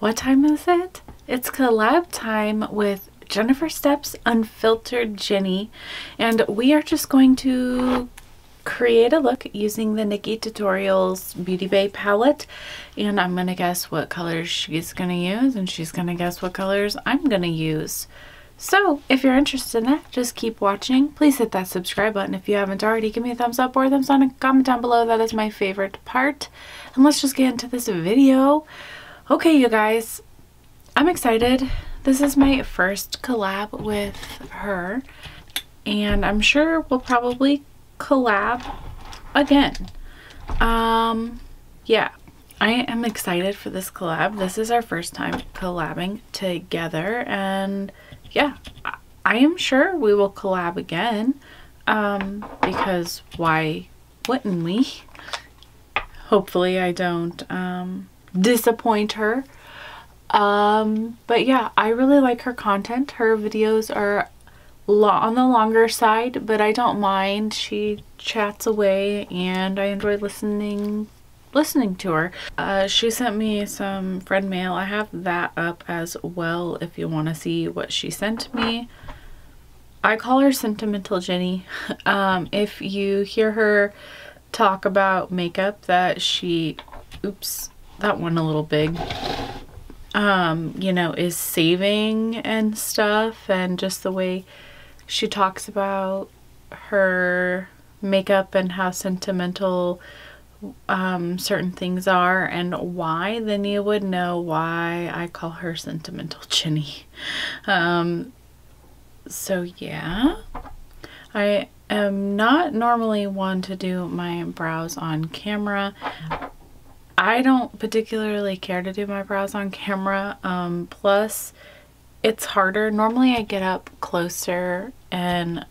What time is it? It's collab time with Jennifer Stepp's Unfilteredjenny, and we are just going to create a look using the Nikki Tutorials Beauty Bay palette, and I'm gonna guess what colors she's gonna use, and she's gonna guess what colors I'm gonna use. So if you're interested in that, just keep watching. Please hit that subscribe button if you haven't already. Give me a thumbs up or a thumbs down and comment down below. That is my favorite part. And let's just get into this video. Okay, you guys, I'm excited. This is my first collab with her, and I'm sure we'll probably collab again. Yeah, I am excited for this collab. This is our first time collabing together, and yeah, I am sure we will collab again, because why wouldn't we? Hopefully I don't disappoint her. But yeah, I really like her content. Her videos are on the longer side, but I don't mind. She chats away and I enjoy listening to her. She sent me some friend mail. I have that up as well if you want to see what she sent me. I call her Sentimental Jenny. If you hear her talk about makeup that she, oops, that one a little big, you know, is saving and stuff, and just the way she talks about her makeup and how sentimental certain things are and why, then you would know why I call her Sentimental Jenny. So yeah, I am not normally one to do my brows on camera. I don't particularly care to do my brows on camera. Plus it's harder. Normally I get up closer and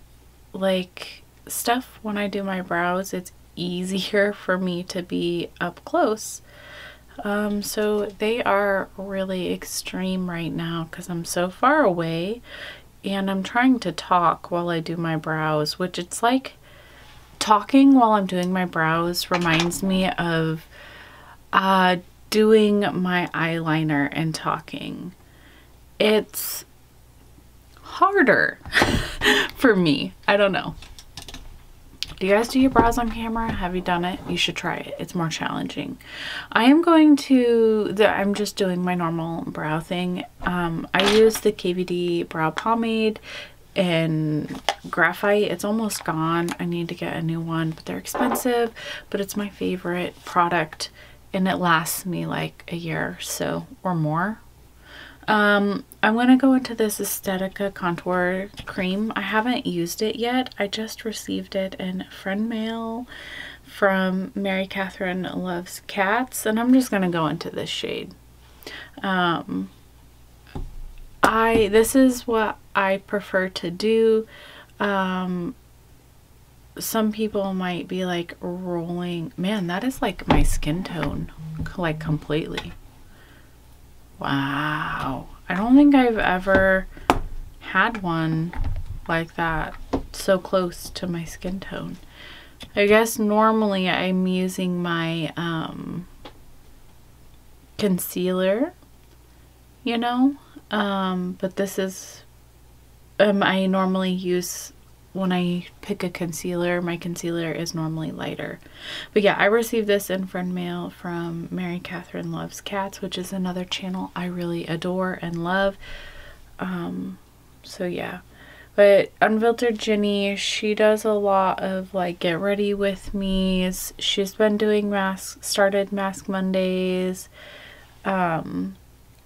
like stuff when I do my brows, it's easier for me to be up close. So they are really extreme right now because I'm so far away and I'm trying to talk while I do my brows, which it's like talking while I'm doing my brows reminds me of doing my eyeliner and talking. It's harder for me. I don't know. Do you guys do your brows on camera? Have you done it? You should try it. It's more challenging. I am going to, I'm just doing my normal brow thing. I use the KVD brow pomade in graphite. It's almost gone. I need to get a new one, but they're expensive, but it's my favorite product and it lasts me like a year or so or more. I'm gonna go into this Aesthetica contour cream. I haven't used it yet. I just received it in friend mail from Mary Catherine Loves Cats, and I'm just gonna go into this shade. This is what I prefer to do. Some people might be like rolling. Man, that is like my skin tone, like completely. Wow, I don't think I've ever had one like that so close to my skin tone. I guess normally I'm using my concealer, you know, but this is I normally use, when I pick a concealer, my concealer is normally lighter. But yeah, I received this in friend mail from Mary Catherine Loves Cats, which is another channel I really adore and love. So yeah, but Unfilteredjenny, she does a lot of like get ready with me's. She's been doing started Mask Mondays.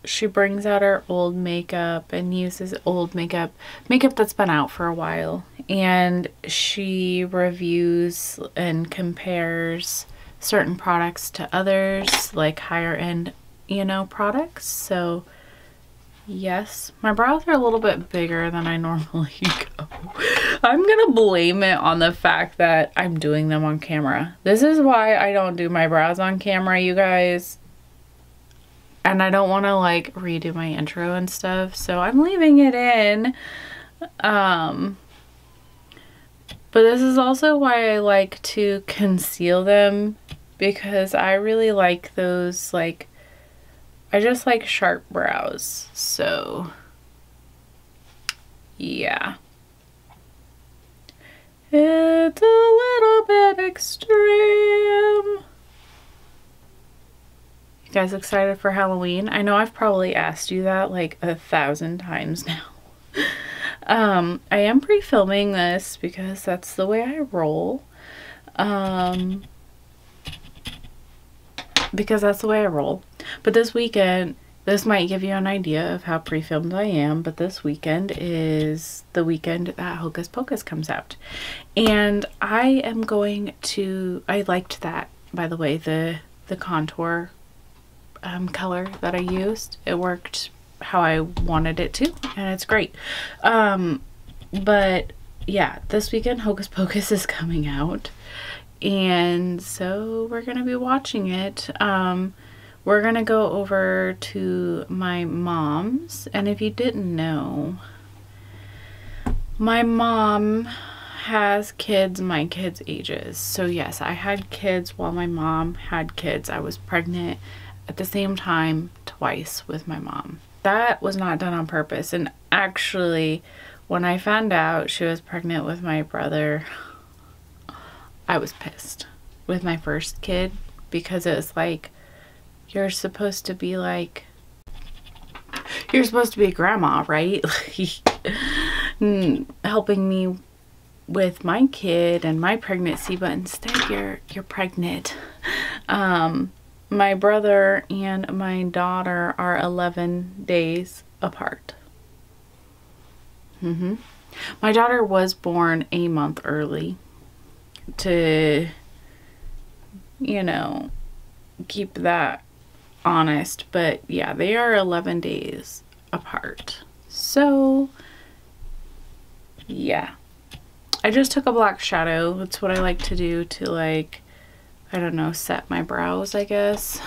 She brings out her old makeup and uses old makeup that's been out for a while, and she reviews and compares certain products to others, like higher end, you know, products. So yes, my brows are a little bit bigger than I normally go. I'm gonna blame it on the fact that I'm doing them on camera. This is why I don't do my brows on camera, you guys. And I don't want to like redo my intro and stuff, so I'm leaving it in. But this is also why I like to conceal them, because I really like those like I just like sharp brows, so yeah. It's a little bit extreme. You guys excited for Halloween? I know I've probably asked you that like 1,000 times now. I am pre-filming this because that's the way I roll. Because that's the way I roll. But this weekend, this might give you an idea of how pre-filmed I am, but this weekend is the weekend that Hocus Pocus comes out. And I am going to, I liked that, by the way, the contour color that I used. It worked how I wanted it to, and it's great. But yeah, this weekend Hocus Pocus is coming out, and so we're gonna be watching it. We're gonna go over to my mom's, and if you didn't know, my mom has kids my kids' ages. So yes, I had kids while my mom had kids. I was pregnant at the same time twice with my mom. That was not done on purpose, and actually when I found out she was pregnant with my brother, I was pissed with my first kid, because it was like, you're supposed to be like, you're supposed to be a grandma, right? Helping me with my kid and my pregnancy, but instead you're pregnant. My brother and my daughter are 11 days apart. My daughter was born a month early to, you know, keep that honest, but yeah, they are 11 days apart. So yeah, I just took a black shadow. That's what I like to do to, like, I don't know, set my brows, I guess.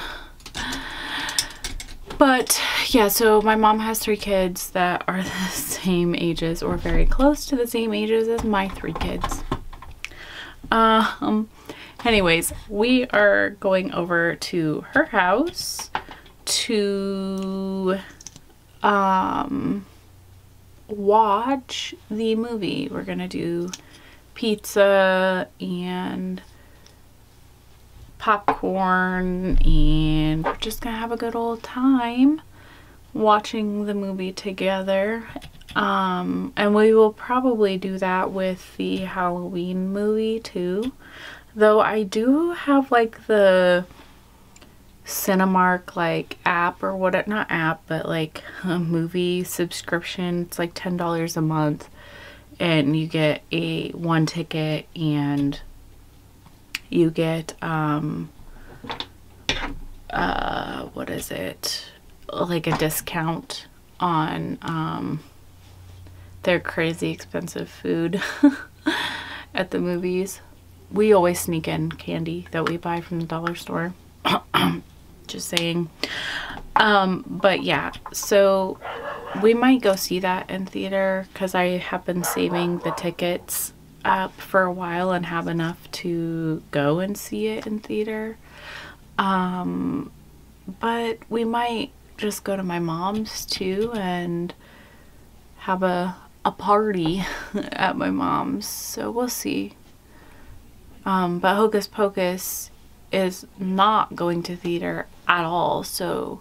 But yeah, so my mom has 3 kids that are the same ages or very close to the same ages as my 3 kids. Anyways, we are going over to her house to watch the movie. We're gonna do pizza and popcorn, and we're just gonna have a good old time watching the movie together. And we will probably do that with the Halloween movie too, though I do have like the Cinemark like app, or what, not app, but like a movie subscription. It's like $10 a month, and you get one ticket, and you get what is it, like a discount on their crazy expensive food at the movies. We always sneak in candy that we buy from the dollar store. Just saying. But yeah, so we might go see that in theater, because I have been saving the tickets up for a while and have enough to go and see it in theater. But we might just go to my mom's too and have a party at my mom's, so we'll see. But Hocus Pocus is not going to theater at all, so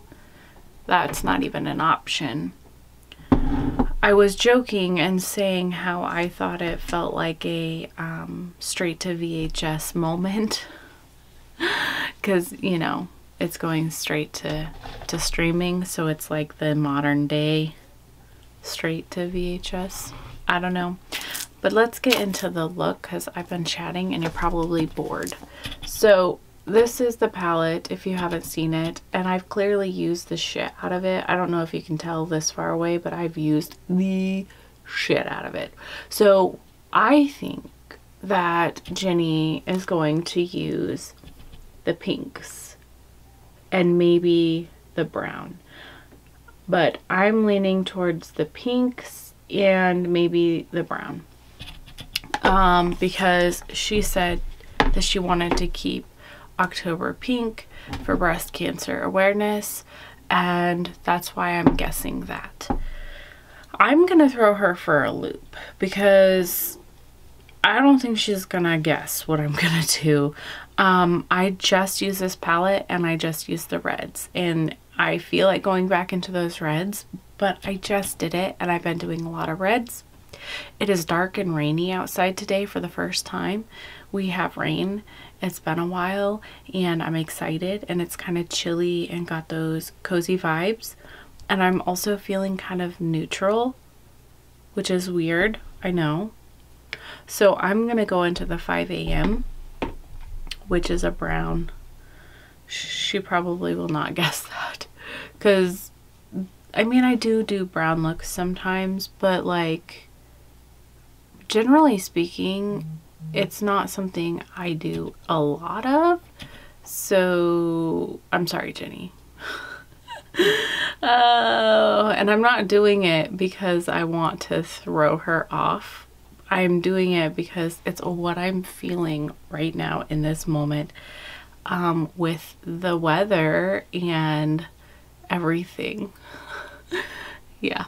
that's not even an option. I was joking and saying how I thought it felt like a straight to VHS moment, because, you know, it's going straight to streaming, so it's like the modern day straight to VHS. I don't know. But let's get into the look, because I've been chatting and you're probably bored. So this is the palette, if you haven't seen it, and I've clearly used the shit out of it. I don't know if you can tell this far away, but I've used the shit out of it. So I think that Jenny is going to use the pinks and maybe the brown, but I'm leaning towards the pinks and maybe the brown, because she said that she wanted to keep October pink for breast cancer awareness, and that's why I'm guessing that. I'm gonna throw her for a loop because I don't think she's gonna guess what I'm gonna do. I just used this palette and I just used the reds, and I feel like going back into those reds, but I just did it and I've been doing a lot of reds. It is dark and rainy outside today for the first time. We have rain. It's been a while and I'm excited, and it's kind of chilly and got those cozy vibes. And I'm also feeling kind of neutral, which is weird, I know. So I'm gonna go into the 5 a.m., which is a brown. She probably will not guess that, because I mean, I do brown looks sometimes, but like generally speaking, it's not something I do a lot of. So I'm sorry, Jenny. And I'm not doing it because I want to throw her off. I'm doing it because it's what I'm feeling right now in this moment, with the weather and everything. Yeah.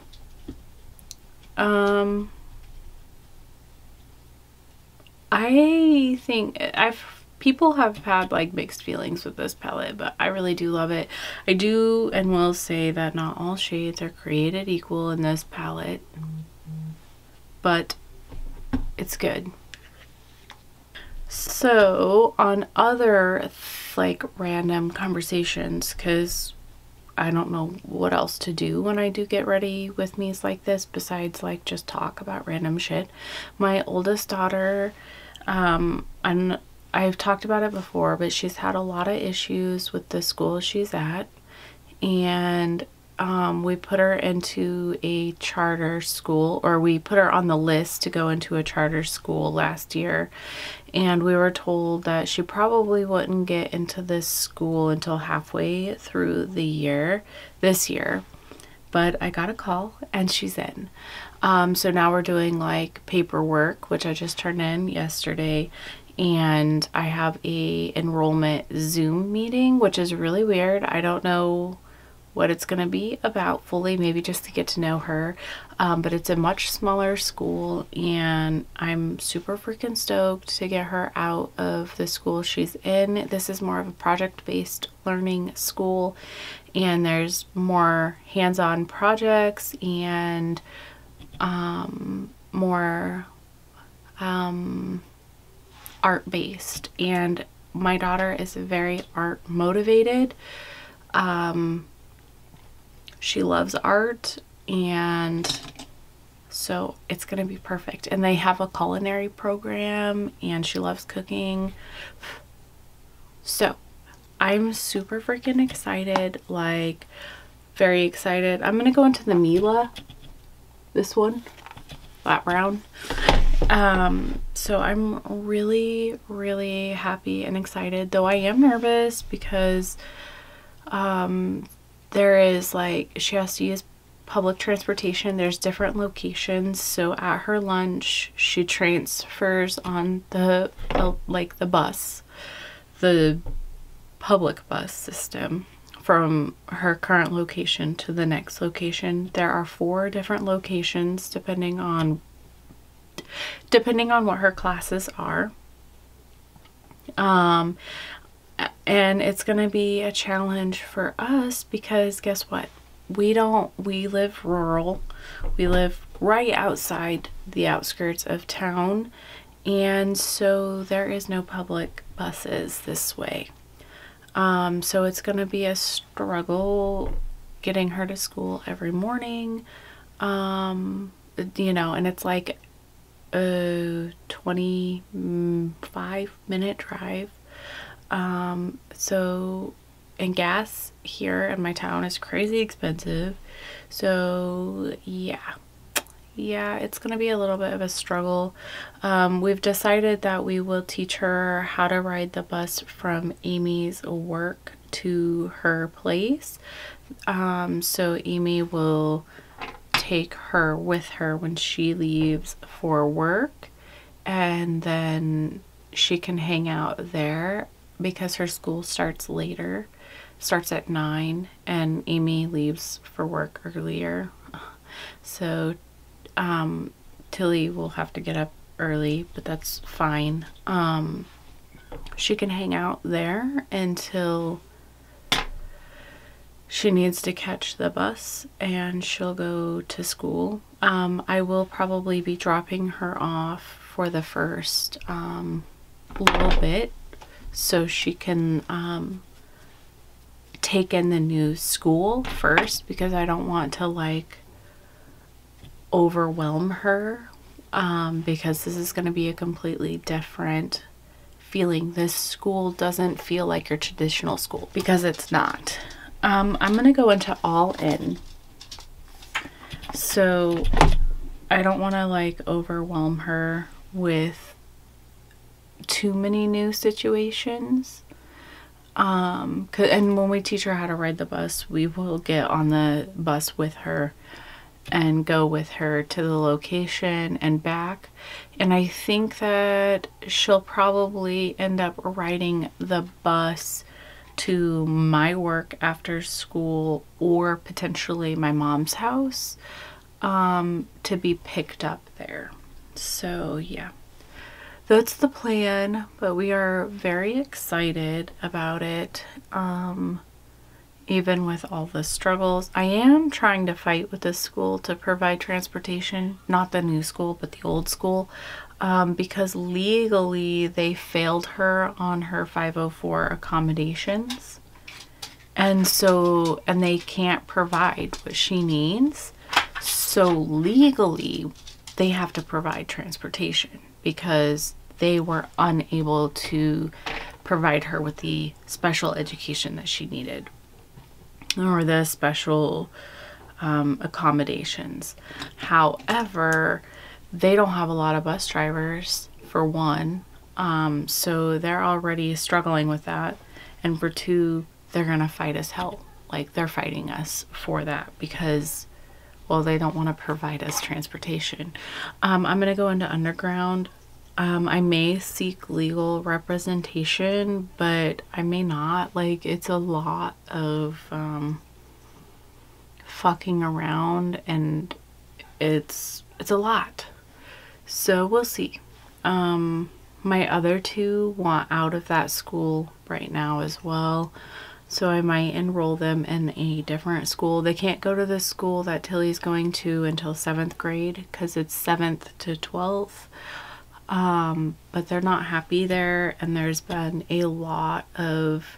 I think people have had like mixed feelings with this palette, but I really do love it. I do and will say that not all shades are created equal in this palette, but it's good. So on other like random conversations, because I don't know what else to do when I do get ready with me's like this besides like just talk about random shit. My oldest daughter, and I've talked about it before, but she's had a lot of issues with the school she's at, and we put her into a charter school, or we put her on the list to go into a charter school last year, and we were told that she probably wouldn't get into this school until halfway through the year, this year. But I got a call and she's in. So now we're doing like paperwork, which I just turned in yesterday, and I have a enrollment Zoom meeting, which is really weird. I don't know what it's going to be about fully, maybe just to get to know her, but it's a much smaller school and I'm super freaking stoked to get her out of the school she's in. This is more of a project-based learning school, and there's more hands-on projects and more art-based, and my daughter is very art motivated. She loves art, and so it's gonna be perfect. And they have a culinary program and she loves cooking. So I'm super freaking excited, like very excited. I'm gonna go into the Mila, this one, flat brown. So I'm really, really happy and excited, though I am nervous because there is like, she has to use public transportation. There's different locations, so at her lunch she transfers on the like the bus, the public bus system, from her current location to the next location. There are 4 different locations depending on what her classes are. And it's gonna be a challenge for us because guess what? We live rural. We live right outside the outskirts of town, and so there is no public buses this way. So it's gonna be a struggle getting her to school every morning. You know, and it's like a 25-minute drive. So, and gas here in my town is crazy expensive. So yeah, it's gonna be a little bit of a struggle. We've decided that we will teach her how to ride the bus from Amy's work to her place. So Amy will take her with her when she leaves for work, and then she can hang out there because her school starts later. starts at 9 and Amy leaves for work earlier. So Tilly will have to get up early, but that's fine. She can hang out there until she needs to catch the bus and she'll go to school. I will probably be dropping her off for the first little bit so she can take in the new school first, because I don't want to like overwhelm her, because this is going to be a completely different feeling. This school doesn't feel like your traditional school, because it's not. I'm going to go into all in, so I don't want to like overwhelm her with too many new situations. And when we teach her how to ride the bus, we will get on the bus with her and go with her to the location and back. And I think that she'll probably end up riding the bus to my work after school, or potentially my mom's house, to be picked up there. So yeah, that's the plan, but we are very excited about it. Even with all the struggles, I am trying to fight with this school to provide transportation, not the new school, but the old school, because legally they failed her on her 504 accommodations. And they can't provide what she needs. So legally they have to provide transportation because they were unable to provide her with the special education that she needed, or the special accommodations. However, they don't have a lot of bus drivers, for one, so they're already struggling with that, and for two, they're gonna fight as hell. Like, they're fighting us for that because, well, they don't want to provide us transportation. I'm gonna go into underground. I may seek legal representation, but I may not. Like, it's a lot of fucking around, and it's a lot. So we'll see. My other two want out of that school right now as well, so I might enroll them in a different school. They can't go to the school that Tilly's going to until 7th grade because it's 7th to 12th. But they're not happy there, and there's been a lot of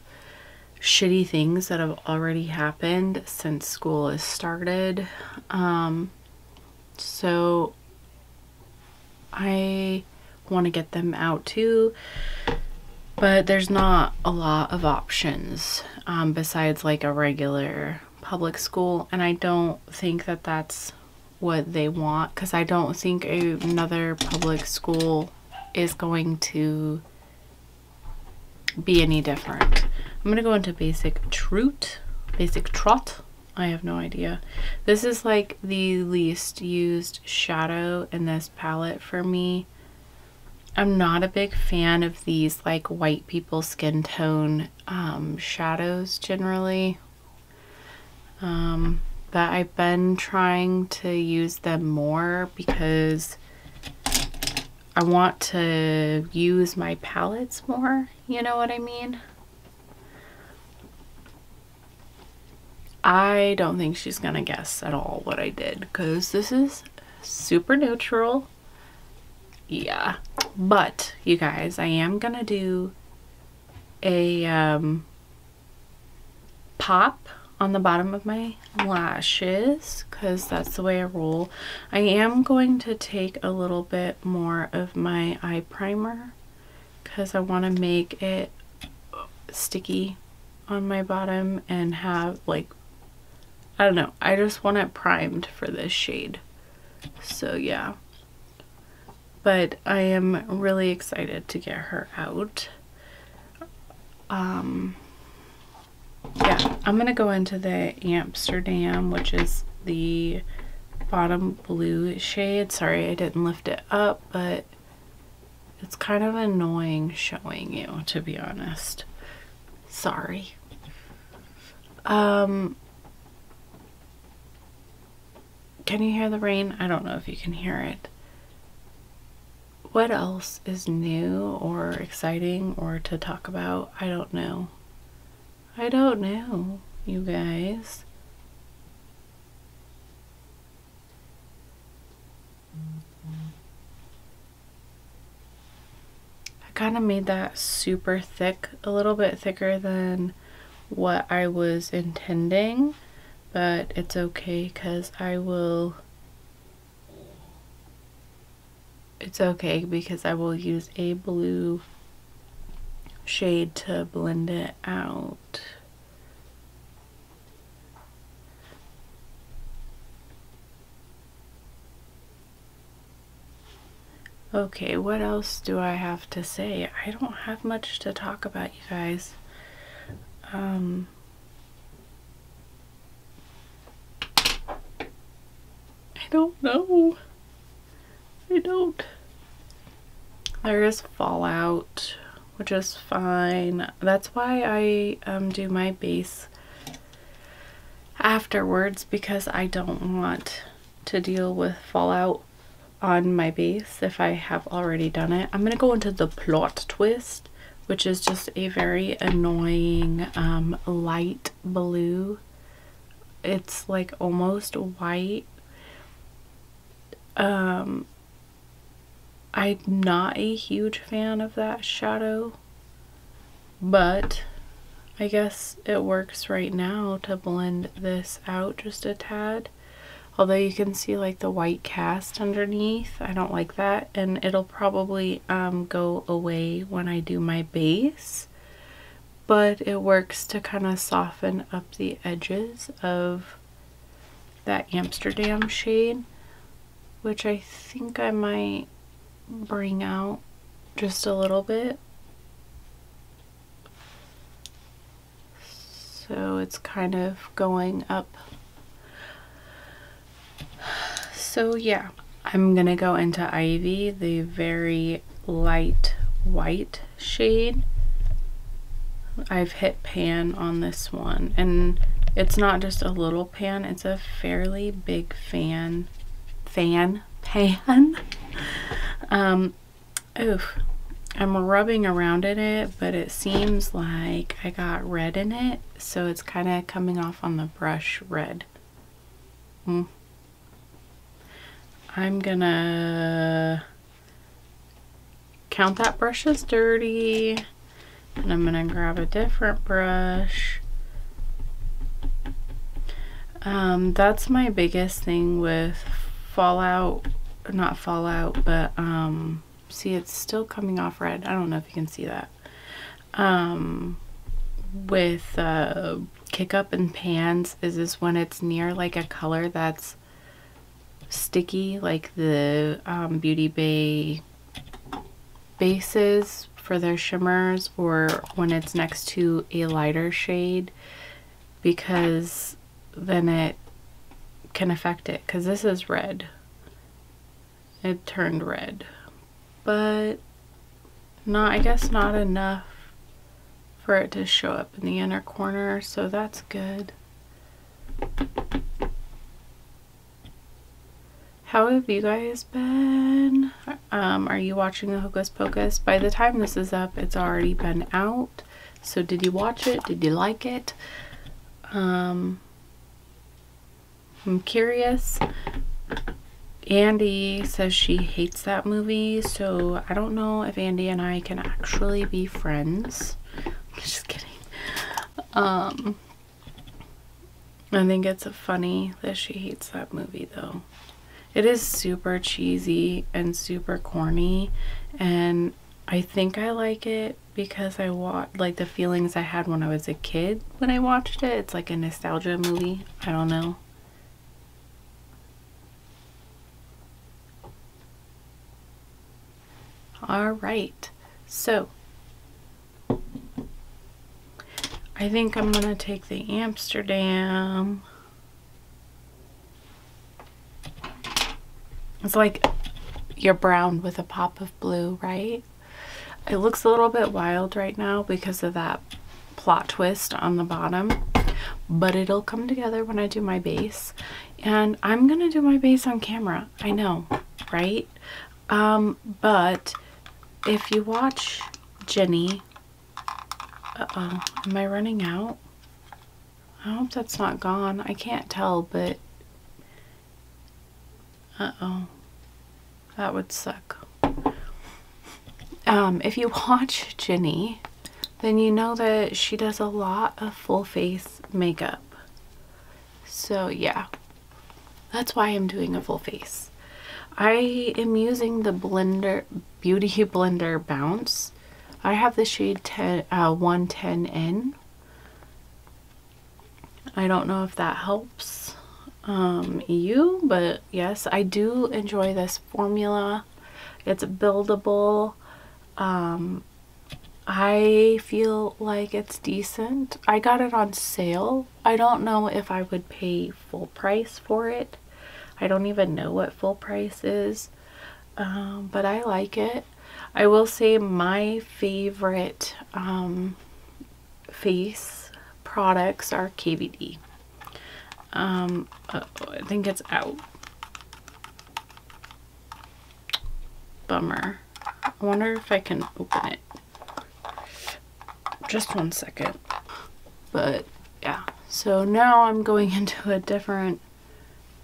shitty things that have already happened since school has started. So I want to get them out too, but there's not a lot of options besides like a regular public school, and I don't think that that's what they want, because I don't think another public school is going to be any different. I'm gonna go into basic trot. I have no idea. This is like the least used shadow in this palette for me. I'm not a big fan of these like white people skin tone shadows generally. But I've been trying to use them more because I want to use my palettes more, you know what I mean? I don't think she's gonna guess at all what I did, because this is super neutral. Yeah, but you guys, I am gonna do a pop on the bottom of my lashes because that's the way I roll. I am going to take a little bit more of my eye primer because I want to make it sticky on my bottom and have like, I don't know, I just want it primed for this shade. So yeah, but I am really excited to get her out. Yeah, I'm gonna go into the Amsterdam, which is the bottom blue shade. Sorry I didn't lift it up, but it's kind of annoying showing you, to be honest. Sorry. Can you hear the rain? I don't know if you can hear it. What else is new or exciting or to talk about? I don't know. I don't know, you guys. I kind of made that super thick, a little bit thicker than what I was intending, but it's okay because it's okay because I will use a blue shade to blend it out. Okay, what else do I have to say? I don't have much to talk about, you guys. I don't know. I don't. There is fallout, which is fine. That's why I do my base afterwards, because I don't want to deal with fallout on my base if I have already done it. I'm gonna go into the plot twist, which is just a very annoying light blue. It's like almost white. I'm not a huge fan of that shadow, but I guess it works right now to blend this out just a tad. Although you can see like the white cast underneath. I don't like that, and it'll probably go away when I do my base. But it works to kind of soften up the edges of that Amsterdam shade, which I think I might bring out just a little bit. So it's kind of going up. So yeah, I'm gonna go into Ivy, the very light white shade. I've hit pan on this one, and it's not just a little pan, it's a fairly big pan. Oof, I'm rubbing around in it, but it seems like I got red in it, so it's kind of coming off on the brush red. I'm gonna count that brush as dirty, and I'm gonna grab a different brush. That's my biggest thing with fallout, not fallout, but see, it's still coming off red. I don't know if you can see that. With kick up and pans is when it's near like a color that's sticky, like the Beauty Bay bases for their shimmers, or when it's next to a lighter shade, because then it can affect it. Because this is red, it turned red, but not, I guess not enough for it to show up in the inner corner, so that's good. How have you guys been? Are you watching the Hocus Pocus? By the time this is up, it's already been out. So did you watch it? Did you like it? I'm curious. Andy says she hates that movie, so I don't know if Andy and I can actually be friends. Just kidding. I think it's funny that she hates that movie though. It is super cheesy and super corny, and I think I like it because I watched, like, the feelings I had when I was a kid when I watched it. It's like a nostalgia movie. I don't know. Alright, so I think I'm gonna take the Amsterdam. It's like you're brown with a pop of blue, right? It looks a little bit wild right now because of that plot twist on the bottom, but it'll come together when I do my base. And I'm gonna do my base on camera, I know, right? But if you watch Jenny, uh-oh, am I running out? I hope that's not gone. I can't tell, but uh-oh, that would suck. If you watch Jenny, then you know that she does a lot of full face makeup. So yeah, that's why I'm doing a full face. I am using the Beauty Blender Bounce. I have the shade 110N. I don't know if that helps you, but yes, I do enjoy this formula. It's buildable. I feel like it's decent. I got it on sale. I don't know if I would pay full price for it. I don't even know what full price is, but I like it. I will say my favorite face products are KVD. I think it's out. Bummer. I wonder if I can open it. Just one second. But yeah, so now I'm going into a different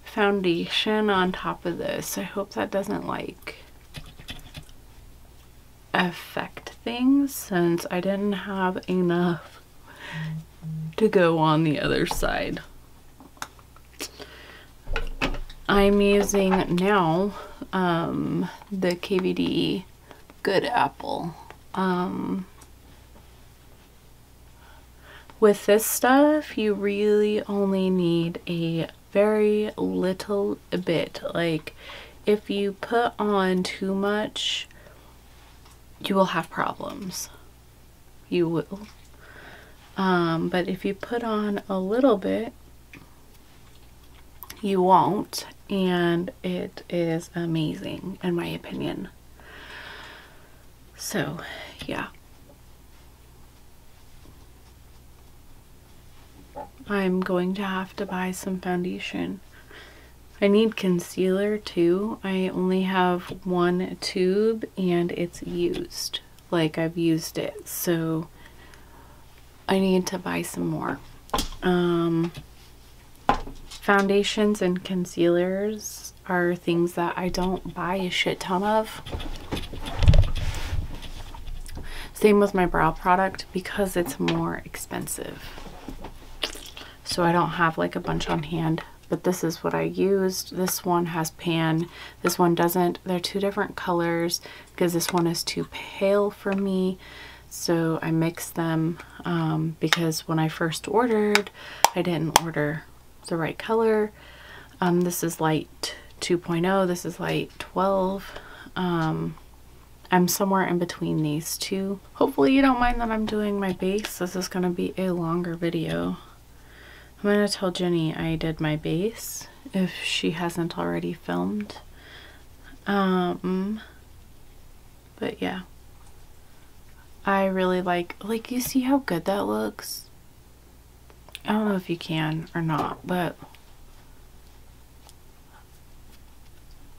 foundation on top of this. I hope that doesn't like affect things, since I didn't have enough to go on the other side. I'm using now the KVD Good Apple. With this stuff, you really only need a very little bit. Like, if you put on too much, you will have problems. You will. But if you put on a little bit, you won't, and it is amazing in my opinion. So yeah, I'm going to have to buy some foundation. I need concealer too. I only have one tube and it's used. Like, I've used it, so I need to buy some more. Foundations and concealers are things that I don't buy a shit ton of. Same with my brow product, because it's more expensive. So I don't have like a bunch on hand, but this is what I used. This one has pan, this one doesn't. They're two different colors because this one is too pale for me. So I mixed them because when I first ordered, I didn't order the right color. This is light 2.0, this is light 12. I'm somewhere in between these two. Hopefully you don't mind that I'm doing my base. This is going to be a longer video. I'm going to tell Jenny I did my base if she hasn't already filmed. But yeah, I really like you see how good that looks? I don't know if you can or not, but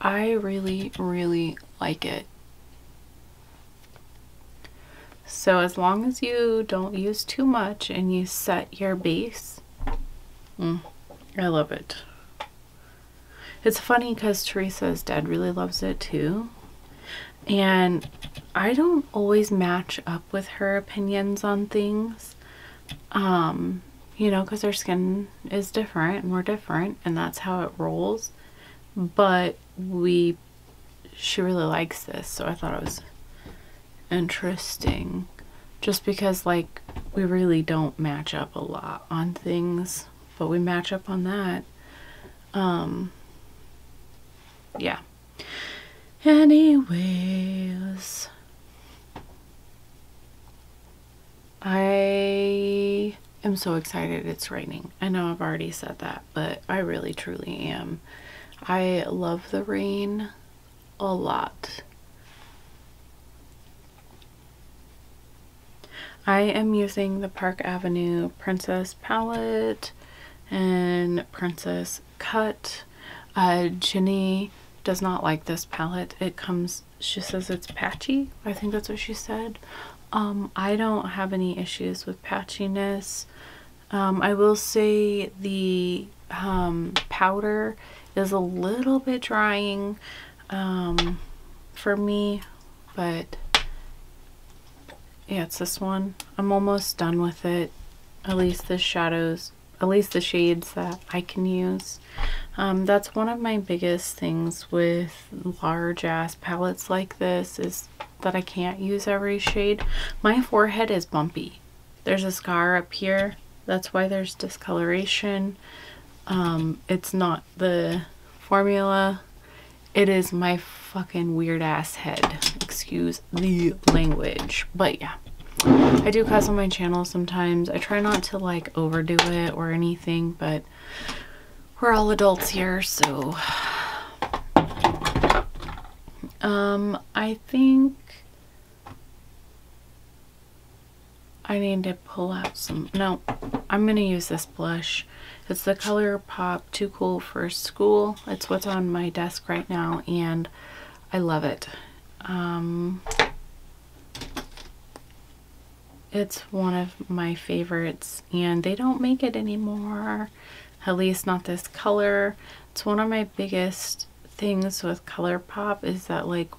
I really, really like it. So as long as you don't use too much and you set your base, I love it. It's funny because Teresa's dad really loves it too. And I don't always match up with her opinions on things. You know, because her skin is different and we're different, and that's how it rolls. But she really likes this, so I thought it was interesting. Just because, like, we really don't match up a lot on things, but we match up on that. Yeah. Anyways, I am so excited it's raining. I know I've already said that, but I really truly am. I love the rain a lot. I am using the Park Avenue Princess palette and Princess Cut. Jenny does not like this palette. It comes, she says it's patchy. I think that's what she said. I don't have any issues with patchiness. I will say the powder is a little bit drying for me, but yeah, it's this one. I'm almost done with it. At least the shadows, at least the shades that I can use. That's one of my biggest things with large ass palettes like this, is that I can't use every shade. My forehead is bumpy. There's a scar up here. That's why there's discoloration. It's not the formula. It is my fucking weird ass head. Excuse the language. But yeah, I do cuss on my channel sometimes. I try not to like overdo it or anything, but we're all adults here, so I think I need to pull out some, no, I'm gonna use this blush. It's the ColourPop Too Cool for School. It's what's on my desk right now, and I love it. It's one of my favorites, and they don't make it anymore. At least not this color. It's one of my biggest things with ColourPop is that, like,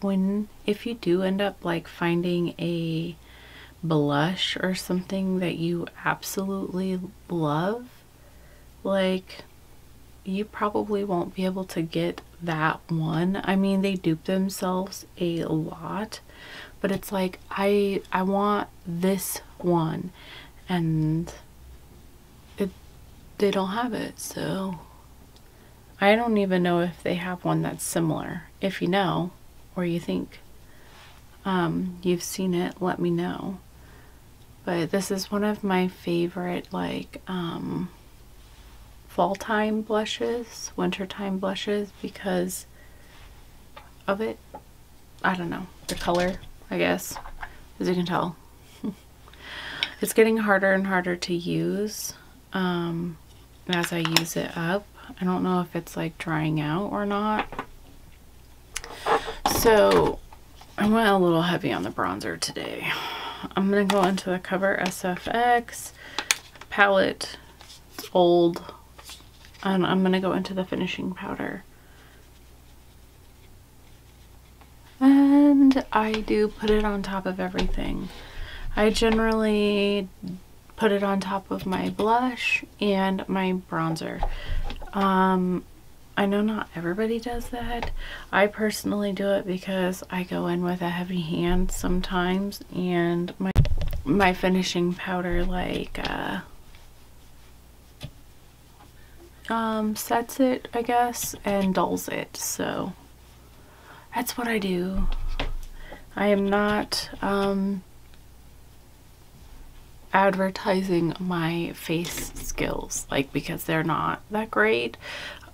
if you do end up like finding a blush or something that you absolutely love, like, you probably won't be able to get that one. I mean, they dupe themselves a lot, but it's like I want this one, and they don't have it. So I don't even know if they have one that's similar. If you know, or you think you've seen it, let me know. But this is one of my favorite, like, fall time blushes, wintertime blushes, because of it. I don't know, the color, I guess, as you can tell. It's getting harder and harder to use as I use it up. I don't know if it's like drying out or not. So I went a little heavy on the bronzer today. I'm gonna go into the Cover SFX palette. It's old. And I'm gonna go into the finishing powder. And I do put it on top of everything. I generally put it on top of my blush and my bronzer. I know not everybody does that. I personally do it because I go in with a heavy hand sometimes, and my finishing powder like sets it, I guess, and dulls it. So that's what I do. I am not advertising my face skills, like, because they're not that great.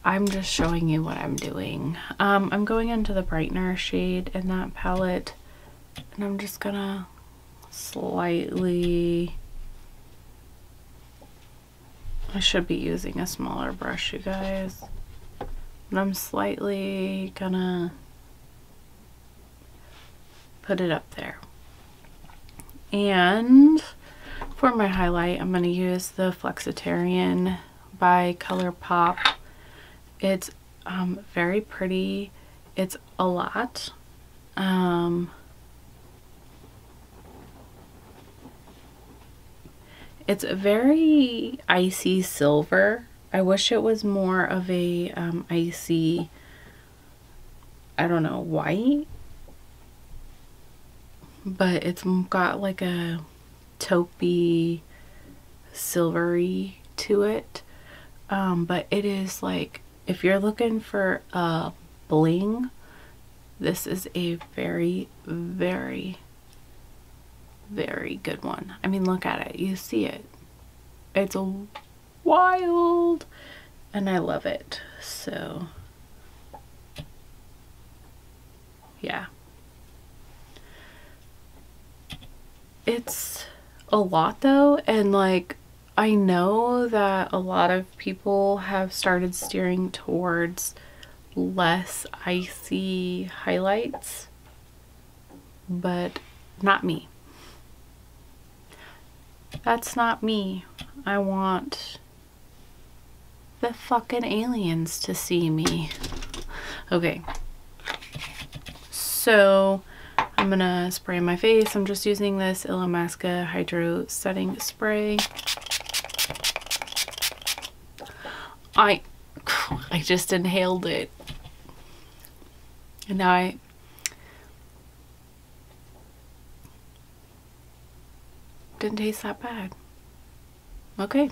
I'm just showing you what I'm doing. I'm going into the brightener shade in that palette, and I'm just gonna slightly, I should be using a smaller brush, you guys, but I'm slightly gonna put it up there. And for my highlight, I'm going to use the Flexitarian by ColourPop. It's very pretty. It's a lot. It's very icy silver. I wish it was more of a icy, I don't know, white. But it's got like a taupey, silvery to it. But it is like, if you're looking for a bling, this is a very, very, very good one. I mean, look at it. You see it. It's wild, and I love it. So yeah. It's a lot though, and like I know that a lot of people have started steering towards less icy highlights, but not me. That's not me. I want the fucking aliens to see me. Okay, so I'm gonna spray my face. I'm just using this Illamasqua Hydro Setting Spray. I just inhaled it, and now I didn't taste that bad. Okay,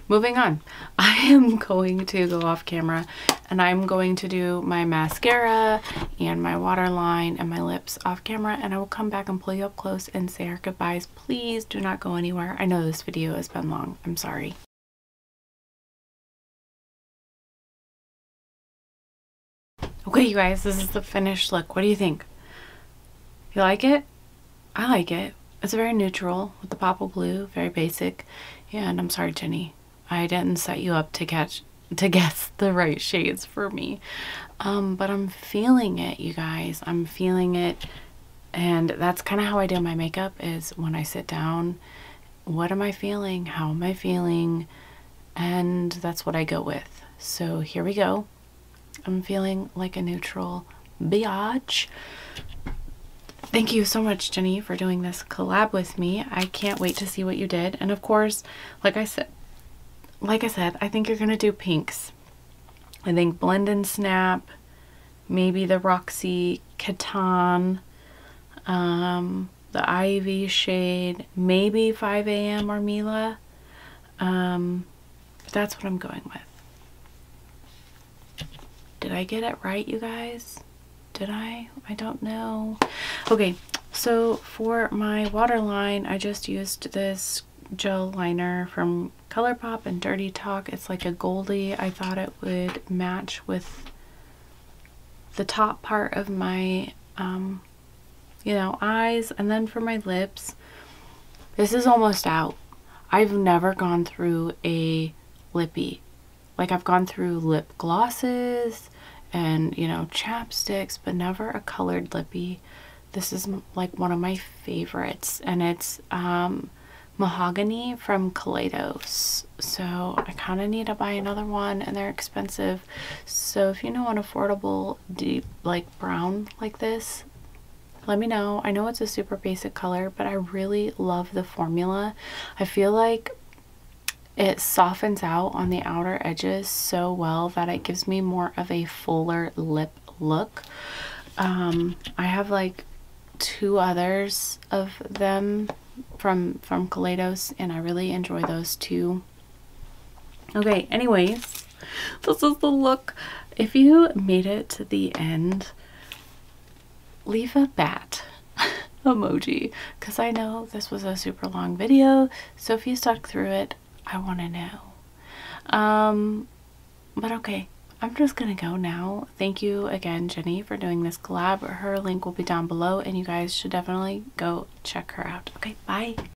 moving on. I am going to go off camera and I'm going to do my mascara and my waterline and my lips off camera, and I will come back and pull you up close and say our goodbyes. Please do not go anywhere. I know this video has been long. I'm sorry. Okay, you guys, this is the finished look. What do you think? You like it? I like it. It's very neutral with the pop of blue, very basic. And I'm sorry, Jenny, I didn't set you up to guess the right shades for me. But I'm feeling it, you guys. I'm feeling it. And that's kind of how I do my makeup, is when I sit down, what am I feeling? How am I feeling? And that's what I go with. So here we go. I'm feeling like a neutral biatch. Thank you so much, Jenny, for doing this collab with me. I can't wait to see what you did. And of course, like I said, I think you're gonna do pinks. I think Blend and Snap, maybe the Roxy Catan, the Ivy shade, maybe 5 AM or Mila. That's what I'm going with. Did I get it right, you guys? Did I? I don't know. Okay, so for my waterline, I just used this gel liner from ColourPop and Dirty Talk. It's like a goldy. I thought it would match with the top part of my, you know, eyes. And then for my lips, this is almost out. I've never gone through a lippy. Like, I've gone through lip glosses and, you know, chapsticks, but never a colored lippy. This is like one of my favorites, and it's Mahogany from Kaleidos. So I kind of need to buy another one, and they're expensive. So if you know an affordable deep like brown like this, let me know. I know it's a super basic color, but I really love the formula. I feel like it softens out on the outer edges so well that it gives me more of a fuller lip look. I have like 2 others of them from Kaleidos, and I really enjoy those too. Okay, anyways, this is the look. If you made it to the end, leave a bat emoji, because I know this was a super long video, so if you stuck through it, I want to know. But okay, I'm just gonna go now. Thank you again, Jenny, for doing this collab. Her link will be down below, and you guys should definitely go check her out. Okay, bye.